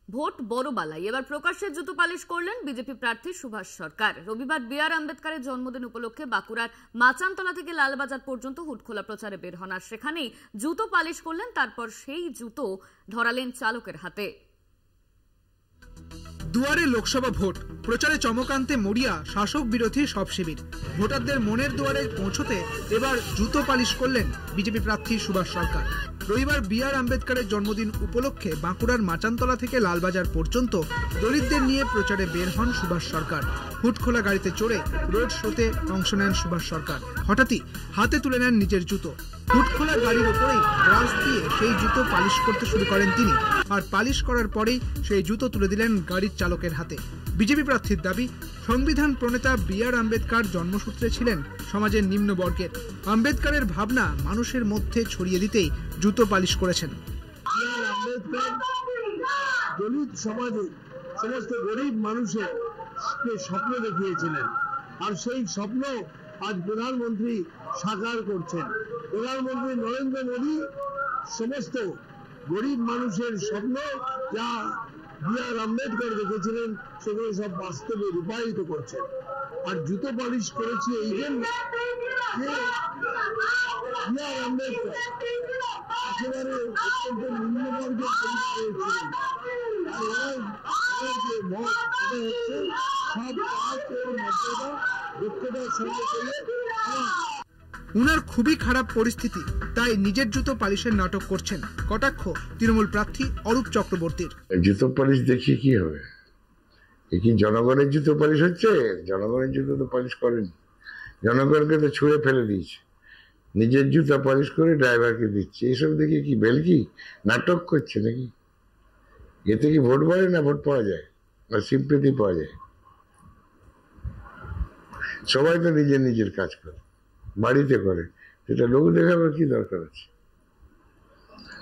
Vote বড় বালাই, এবার প্রকাশ্যে জুতো পালিশ করলেন বিজেপি প্রার্থী সুভাষ সরকার। রবিবার বি.আর. আম্বেদকরের জন্মদিন উপলক্ষে বাঁকুড়ার মাচানতলা থেকে লালবাজার পর্যন্ত হুটখোলা প্রচারে বের হন, আর সেখানেই জুতো পালিশ করলেন। তারপর সেই জুতো ধরালেন চালকের হাতে। দুয়ারে লোকসভা ভোট প্রচারে চমক আনতে মরিয়া শাসক বিরোধী সব শিবির। ভোটারদের মনের দুয়ারে পৌঁছতে এবার জুতো পালিশ করলেন বিজেপি প্রার্থী সুভাষ সরকার। রবিবার বি.আর. আম্বেদকরের জন্মদিন উপলক্ষে বাঁকুড়ার মাচানতলা থেকে লালবাজার পর্যন্ত দলিতদের নিয়ে প্রচারে বের হন সুভাষ সরকার। হুটখোলা গাড়িতে চড়ে রোড শোতে অংশ নেন সুভাষ সরকার। হঠাৎই হাতে তুলে নেন নিজের জুতো। হুটখোলা গাড়ির ওপরেই ব্রাশ দিয়ে সেই জুতো পালিশ করতে শুরু করেন তিনি, আর পালিশ করার পরেই সেই জুতো তুলে দিলেন গাড়ির চালকের হাতে। বিজেপি প্রার্থীর দাবি, সংবিধান প্রণেতা বি.আর. আম্বেদকর জন্মসূত্রে ছিলেন সমাজের নিম্ন বর্গের। আম্বেদকরের ভাবনা মানুষের মধ্যে ছড়িয়ে দিতেই জুতো পালিশ করেছেন। দলিত সমাজে সমস্ত গরিব মানুষের স্বপ্ন দেখিয়েছিলেন, আর সেই স্বপ্ন আজ প্রধানমন্ত্রী সাকার করছেন। প্রধানমন্ত্রী নরেন্দ্র মোদী সমস্ত গরিব মানুষের স্বপ্ন যা বি.আর. আম্বেদকর দেখেছিলেন সেগুলো সব বাস্তবে রূপায়িত করছেন। আর জুতো পালিশ করেছি এই জন্য যে বি.আর. আম্বেদকর একেবারে অত্যন্ত নিম্নবর্গের পরিবারে ছিলেন, আর ওনার যে মত সেটা হচ্ছে সব কাজ ও মর্যাদা দক্ষতার সঙ্গে করে। উনার খুবই খারাপ পরিস্থিতি, তাই নিজের জুতো পালিশের নাটক করছেন, কটাক্ষ তৃণমূল প্রার্থী অরূপ চক্রবর্তীর। জুতো পালিশ দেখিয়ে কি হবে? এ কি জনগণের জুতো পালিশ হচ্ছে? জনগণের জুতো তো পালিশ করেনি, জনগণকে তো ছুঁড়ে ফেলে দিয়েছে। নিজের জুতো পালিশ করে ড্রাইভারকে দিচ্ছে। এইসব দেখে কি বেলকি নাটক করছে নাকি? এতে কি ভোট বাড়ে না ভোট পাওয়া যায় না সিম্পেথি পাওয়া যায়? সবাই তো নিজের নিজের কাজ করে, বাড়িতে করে, সেটা লোক দেখাবার কি দরকার আছে?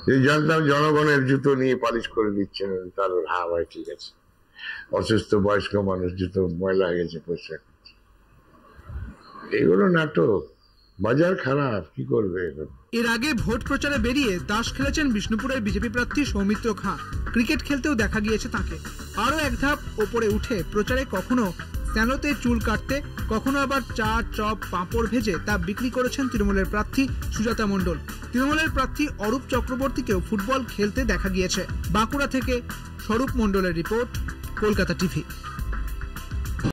যদি জানতাম জনগণের জুতো নিয়ে পালিশ করে দিচ্ছেন তাহলে হ্যাঁ ভাই ঠিক আছে, অসুস্থ বয়স্ক মানুষ জুতো ময়লা হয়ে গেছে পরিষ্কার করছে। এগুলো নাটক, বাজার খারাপ, কি করবে এখন? এর আগে ভোট প্রচারে বেরিয়ে দাস খেলেছেন বিষ্ণুপুরের বিজেপি প্রার্থী সৌমিত্র খাঁ। ক্রিকেট খেলতেও দেখা গিয়েছে তাকে। আরো এক ধাপ ওপরে উঠে প্রচারে কখনো স্যালোতে চুল কাটতে, কখনো আবার চা, চপ, পাঁপড় ভেজে তা বিক্রি করেছেন তৃণমূলের প্রার্থী সুজাতা মণ্ডল। তৃণমূলের প্রার্থী অরূপ চক্রবর্তীকেও ফুটবল খেলতে দেখা গিয়েছে। বাঁকুড়া থেকে স্বরূপ মণ্ডলের রিপোর্ট, কলকাতা টিভি।